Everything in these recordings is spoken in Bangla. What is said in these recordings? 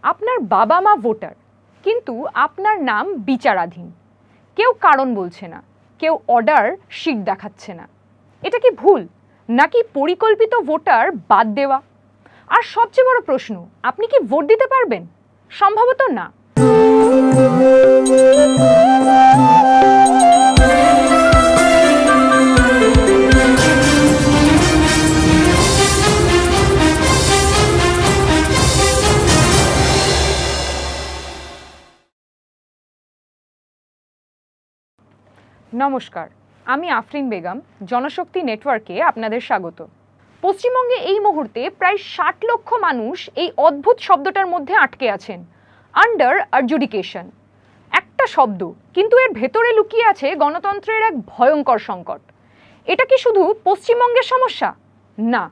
আপনার বাবা মা ভোটার, কিন্তু আপনার নাম বিচারাধীন। কেউ কারণ বলছে না, কেউ অর্ডার শিট দেখাচ্ছে না। এটা কি ভুল, নাকি পরিকল্পিত ভোটার বাদ দেওয়া? আর সবচেয়ে বড় প্রশ্ন, আপনি কি ভোট দিতে পারবেন? সম্ভবত না। নমস্কার, আমি আফরিন বেগম, জনশক্তি নেটওয়ার্কে আপনাদের স্বাগত। পশ্চিমবঙ্গে এই মুহূর্তে প্রায় 60 লক্ষ মানুষ এই অদ্ভুত শব্দটার মধ্যে আটকে আছেন, আন্ডার অ্যাডজুডিকেশন। একটা শব্দ, কিন্তু এর ভেতরে লুকিয়ে আছে গণতন্ত্রের এক ভয়ঙ্কর সংকট। এটা কি শুধু পশ্চিমবঙ্গের সমস্যা? না,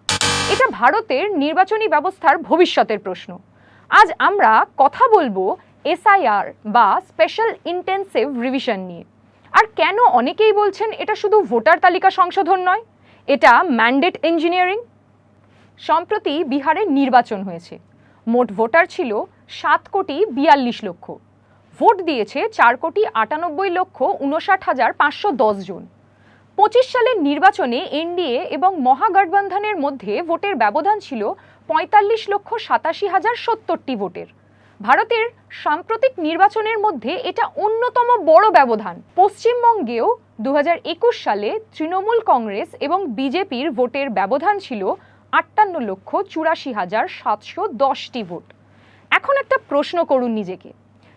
এটা ভারতের নির্বাচনী ব্যবস্থার ভবিষ্যতের প্রশ্ন। আজ আমরা কথা বলবো এসআইআর বা স্পেশাল ইন্টেন্সিভ রিভিশন নিয়ে। আর কেন অনেকেই বলছেন এটা শুধু ভোটার তালিকা সংশোধন নয়, এটা ম্যান্ডেট ইঞ্জিনিয়ারিং। সম্প্রতি বিহারে নির্বাচন হয়েছে। মোট ভোটার ছিল 7,42,00,000। ভোট দিয়েছে 4,98,59,510 জন। 25 সালের নির্বাচনে এনডিএ এবং মহাগঠবন্ধনের মধ্যে ভোটের ব্যবধান ছিল 45,87,070টি ভোটের। ভারতের সাম্প্রতিক নির্বাচনের মধ্যে এটা অন্যতম বড় ব্যবধান। পশ্চিমবঙ্গেও 2021 সালে তৃণমূল কংগ্রেস এবং বিজেপির ভোটের ব্যবধান ছিল 58,84,710টি ভোট। এখন একটা প্রশ্ন করুন নিজেকে,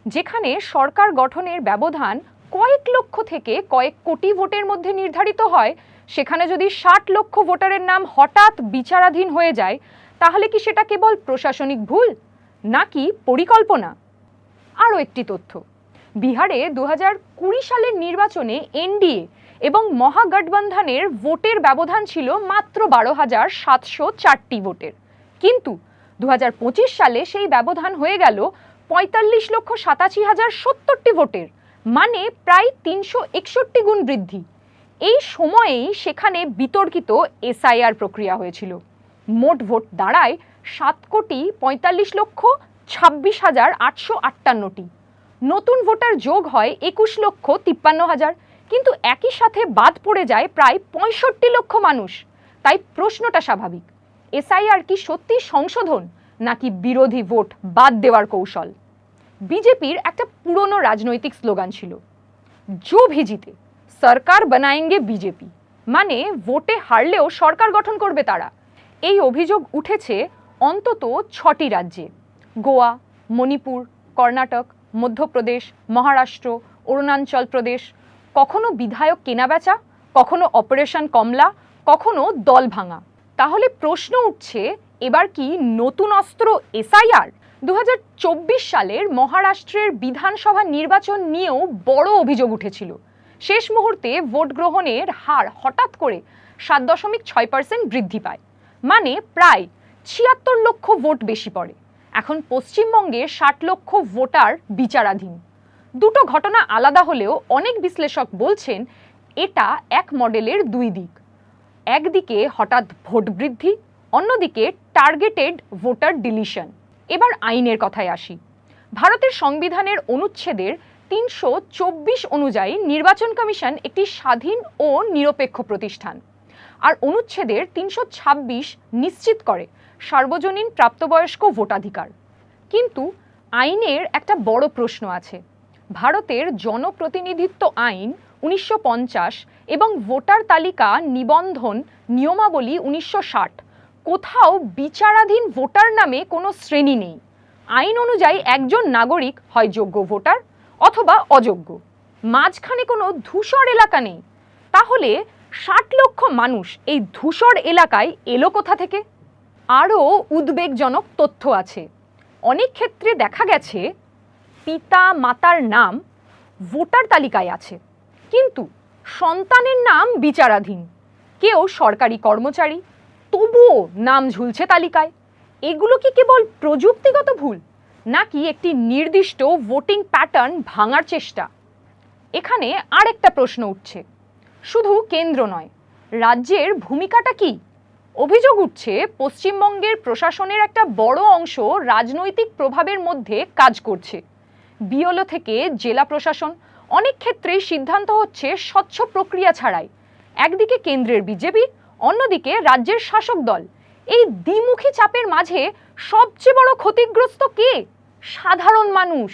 যেখানে সরকার গঠনের ব্যবধান কয়েক লক্ষ থেকে কয়েক কোটি ভোটের মধ্যে নির্ধারিত হয়, সেখানে যদি 60 লক্ষ ভোটারের নাম হঠাৎ বিচারাধীন হয়ে যায়, তাহলে কি সেটা কেবল প্রশাসনিক ভুল, নাকি পরিকল্পনা? আরও একটি তথ্য, বিহারে 2020 সালের নির্বাচনে এনডিএ এবং মহাগঠবন্ধনের ভোটের ব্যবধান ছিল মাত্র 12,704টি ভোটের, কিন্তু 2025 সালে সেই ব্যবধান হয়ে গেল 45,87,070টি ভোটের, মানে প্রায় 361 গুণ বৃদ্ধি। এই সময়েই সেখানে বিতর্কিত এসআইআর প্রক্রিয়া হয়েছিল। মোট ভোট দাঁড়ায় 7,45,26,858টি। নতুন ভোটার যোগ হয় 21,53,000, কিন্তু একই সাথে বাদ পড়ে যায় প্রায় 65 লক্ষ মানুষ। তাই প্রশ্নটা স্বাভাবিক, এসআইআর কি সত্যি সংশোধন, নাকি বিরোধী ভোট বাদ দেওয়ার কৌশল? বিজেপির একটা পুরনো রাজনৈতিক স্লোগান ছিল, জো ভি জিতে সরকার বানায়েঙ্গে বিজেপি, মানে ভোটে হারলেও সরকার গঠন করবে তারা। এই অভিযোগ উঠেছে অন্তত 6টি রাজ্যে: গোয়া, মণিপুর, কর্ণাটক, মধ্যপ্রদেশ, মহারাষ্ট্র, অরুণাচল প্রদেশ। কখনো বিধায়ক কেনাবেচা, কখনো অপারেশন কমলা, কখনো দল ভাঙা। তাহলে প্রশ্ন উঠছে, এবার কি নতুন অস্ত্র এসআইআর? 2024 সালের মহারাষ্ট্রের বিধানসভা নির্বাচন নিয়েও বড় অভিযোগ উঠেছিল। শেষ মুহূর্তে ভোট গ্রহণের হার হঠাৎ করে 7.6% বৃদ্ধি পায়, মানে প্রায় 76 লক্ষ ভোট বেশি পড়ে। এখন পশ্চিমবঙ্গে 60 লক্ষ ভোটার বিচারাধীন। দুটো ঘটনা আলাদা হলেও অনেক বিশ্লেষক বলছেন এটা এক মডেলের দুই দিক। একদিকে হঠাৎ ভোট বৃদ্ধি, অন্যদিকে টার্গেটেড ভোটার ডিলিশন। এবার আইনের কথায় আসি। ভারতের সংবিধানের অনুচ্ছেদের 324 অনুযায়ী নির্বাচন কমিশন একটি স্বাধীন ও নিরপেক্ষ প্রতিষ্ঠান। আর অনুচ্ছেদের 326 নিশ্চিত করে সার্বজনীন প্রাপ্তবয়স্ক ভোটাধিকার। কিন্তু আইনের একটা বড় প্রশ্ন আছে। ভারতের জনপ্রতিনিধিত্ব আইন 1950 এবং ভোটার তালিকা নিবন্ধন নিয়মাবলী 1960, কোথাও বিচারাধীন ভোটার নামে কোনো শ্রেণী নেই। আইন অনুযায়ী একজন নাগরিক হয় যোগ্য ভোটার অথবা অযোগ্য, মাঝখানে কোনো ধূসর এলাকা নেই। তাহলে 60 লক্ষ মানুষ এই ধূসর এলাকায় এলো কোথা থেকে? আরও উদ্বেগজনক তথ্য আছে। অনেক ক্ষেত্রে দেখা গেছে পিতা মাতার নাম ভোটার তালিকায় আছে, কিন্তু সন্তানের নাম বিচারাধীন। কেউ সরকারি কর্মচারী, তবুও নাম ঝুলছে তালিকায়। এগুলো কি কেবল প্রযুক্তিগত ভুল, নাকি একটি নির্দিষ্ট ভোটিং প্যাটার্ন ভাঙার চেষ্টা? এখানে আরেকটা প্রশ্ন উঠছে, শুধু কেন্দ্র নয়, রাজ্যের ভূমিকাটা কি? অভিযোগ উঠছে পশ্চিমবঙ্গের প্রশাসনের একটা বড় অংশ রাজনৈতিক প্রভাবের মধ্যে কাজ করছে। বিএলও থেকে জেলা প্রশাসন অনেক ক্ষেত্রেই সিদ্ধান্ত হচ্ছে স্বচ্ছ প্রক্রিয়া ছাড়াই। একদিকে কেন্দ্রের বিজেপি, অন্যদিকে রাজ্যের শাসক দল। এই দ্বিমুখী চাপের মাঝে সবচেয়ে বড় ক্ষতিগ্রস্ত কে? সাধারণ মানুষ।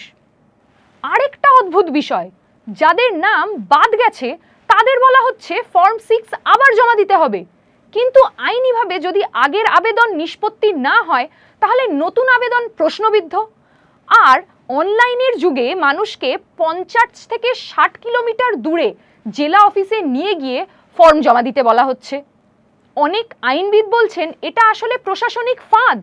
আরেকটা অদ্ভুত বিষয়, যাদের নাম বাদ গেছে তাদের বলা হচ্ছে ফর্ম 6 আবার জমা দিতে হবে, কিন্তু আইনিভাবে যদি আগের আবেদন নিষ্পত্তি না হয় তাহলে নতুন আবেদন প্রশ্নবিদ্ধ। আর অনলাইনের যুগে মানুষকে 50 থেকে 60 কিলোমিটার দূরে জেলা অফিসে নিয়ে গিয়ে ফর্ম জমা দিতে বলা হচ্ছে। অনেক আইনবিদ বলছেন এটা আসলে প্রশাসনিক ফাঁদ।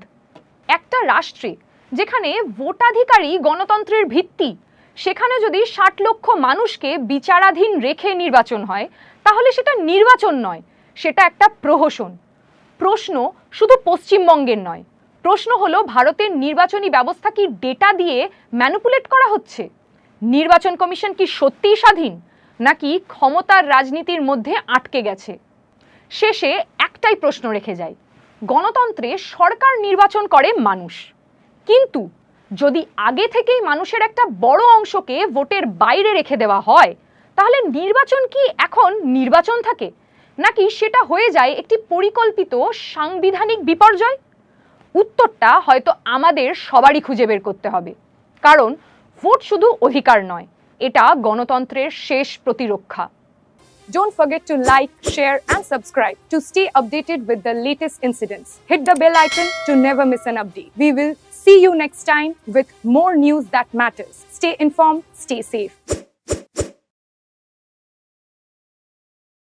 একটা রাষ্ট্রে যেখানে ভোটাধিকারই গণতন্ত্রের ভিত্তি, সেখানে যদি 60 লক্ষ মানুষকে বিচারাধীন রেখে নির্বাচন হয় তাহলে সেটা নির্বাচন নয়, সেটা একটা প্রহসন। প্রশ্ন শুধু পশ্চিমবঙ্গের নয়, প্রশ্ন হলো ভারতের নির্বাচনী ব্যবস্থা কি ডেটা দিয়ে ম্যানিপুলেট করা হচ্ছে? নির্বাচন কমিশন কি সত্যিই স্বাধীন, নাকি ক্ষমতার রাজনীতির মধ্যে আটকে গেছে? শেষে একটাই প্রশ্ন রেখে যায়, গণতন্ত্রে সরকার নির্বাচন করে মানুষ, কিন্তু যদি আগে থেকেই মানুষের একটা বড় অংশকে ভোটের বাইরে রেখে দেওয়া হয় তাহলে নির্বাচন কি এখন নির্বাচন থাকে, নাকি সেটা হয়ে যায় একটি পরিকল্পিত সাংবিধানিক বিপর্যয়? উত্তরটা হয়তো আমাদের সবারই খুঁজে বের করতে হবে, কারণ ভোট শুধু অধিকার নয়, এটা গণতন্ত্রের শেষ প্রতিরক্ষা। Don't forget to like, share and subscribe to stay updated with the latest incidents. Hit the bell icon to never miss an update. We will see you next time with more news that matters. Stay informed, stay safe.